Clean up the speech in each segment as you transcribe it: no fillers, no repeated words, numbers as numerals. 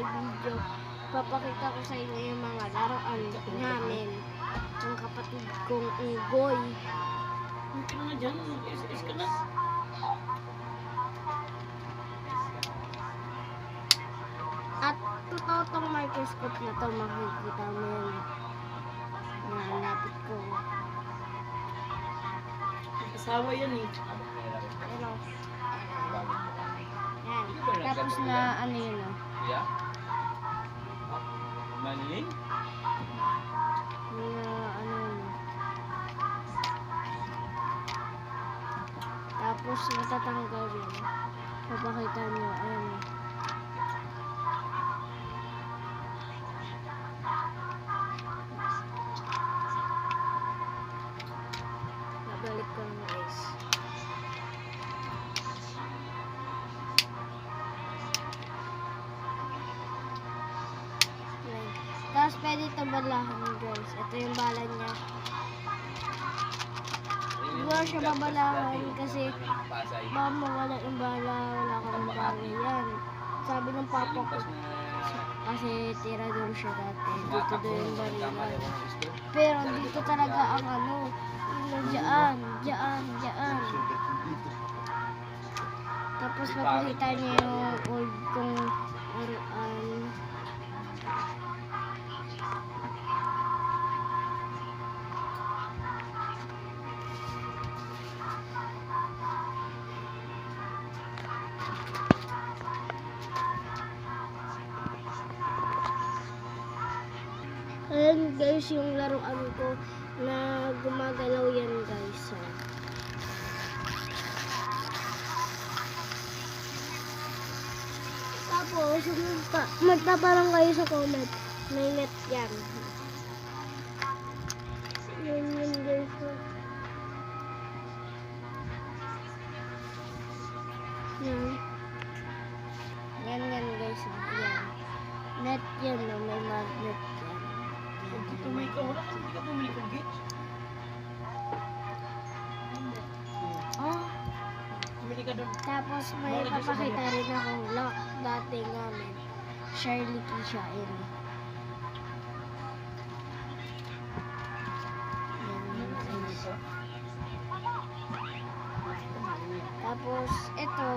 video, papakita ko sa inyo yung mga laruan namin ng kapatid kong Ugoy. Hindi ka na dyan, is ka na. At totoo tong microscope na to, makikita mo yun. Yan, lapit ko. Asawa yan eh. Pero, yan. Tapos na ano yun o. Yeah? Manin? Na ano yun o. Tapos natatanggal yun. Papakita nyo, ayun o. Babalik ko na guys. Yan. Tapos pwede ito balahan guys. Ito yung bala niya. Siguro siya babalahan kasi baka mawala yung bala, wala ka ng bala. Yan. Sabi ng papa ko. Kasi tirador siya dati. Dito doon yung barilan. Pero dito talaga ang ano. Diyan. Tapos papakita niyo yung old kong laruan. Ayan guys, yung laruan ko na gumagalaw yan guys. Tapos, magtaparang kayo sa comment. May net yan. Yan yun guys. Yan guys. Yan. Net yan, no? May magnet yan. Hindi ka bumili kong gate. Oh. Bumili ka doon. Tapos may papakita rin akong lock dati namin. Shirley Kisha. Yan. Tapos ito,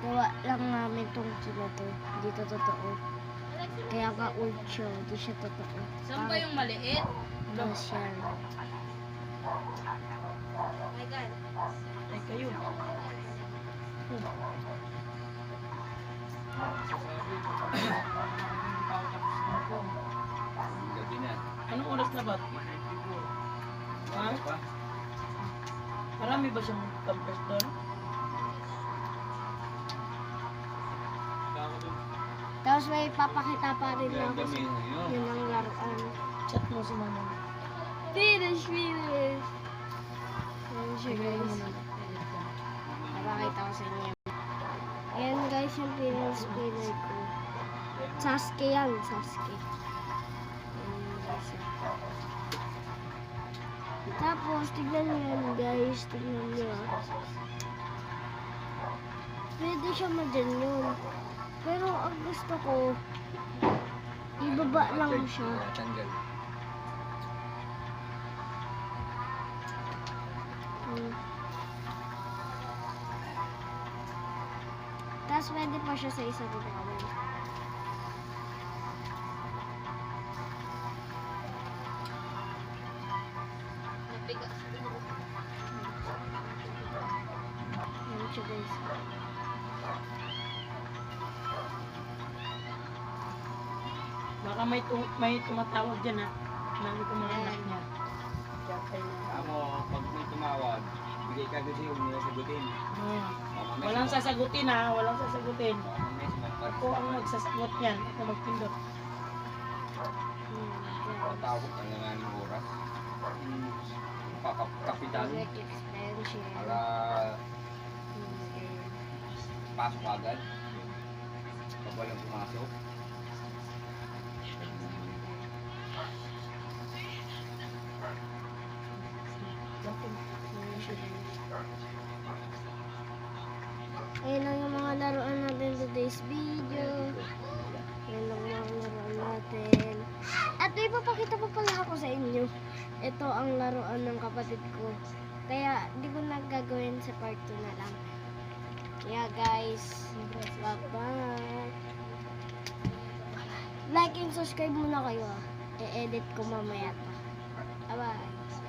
gawa lang namin tong kilo to. Hindi to totoo. Kaya ka old siya, hindi siya totoo. Saan ba yung maliit? No, siya. Ay kayo. Gabi na. Anong oras na ba? Ha? Pa? Marami ba siyang pampers doon? Tapos may papakita pa rin ako sa Gabi na yun ang laruan. Chat mo si mama. Finish! Ayan siya guys. Napakita ko sa inyo. Ayan guys yung pinag-spinner ko. Sasuke yan, Sasuke. Ayan guys. Tapos, tignan nyo yan guys. Tignan nyo. Pwede siya madyan yun. Pero ang gusto ko, ibaba lang siya. Tanggal. Tapos pwede pa siya sa isang bawal. Ayan siya guys. Baka may tumatawag dyan ha. Nami ko mga anak niya. Chat kayo. Amo, pag may tumawag, bigay ka kasi huwag nila sagutin. Walang sasagutin ha. Walang sasagutin. Mamamay sumampat. Ako ang magsasagot niyan. Ako magpindot. Tawag ka na nga ng oras. Kapitan. Extension. Para pasok agad. Pag walang pumasok. Ayun lang yung mga laruan natin today's video. papakita pa pala ako sa inyo. Ito ang laruan ng kapatid ko. Kaya, di ko na gagawin sa part 2 na lang. Kaya guys, bye-bye. Like and subscribe muna kayo. E-edit ko mamaya to. Bye-bye.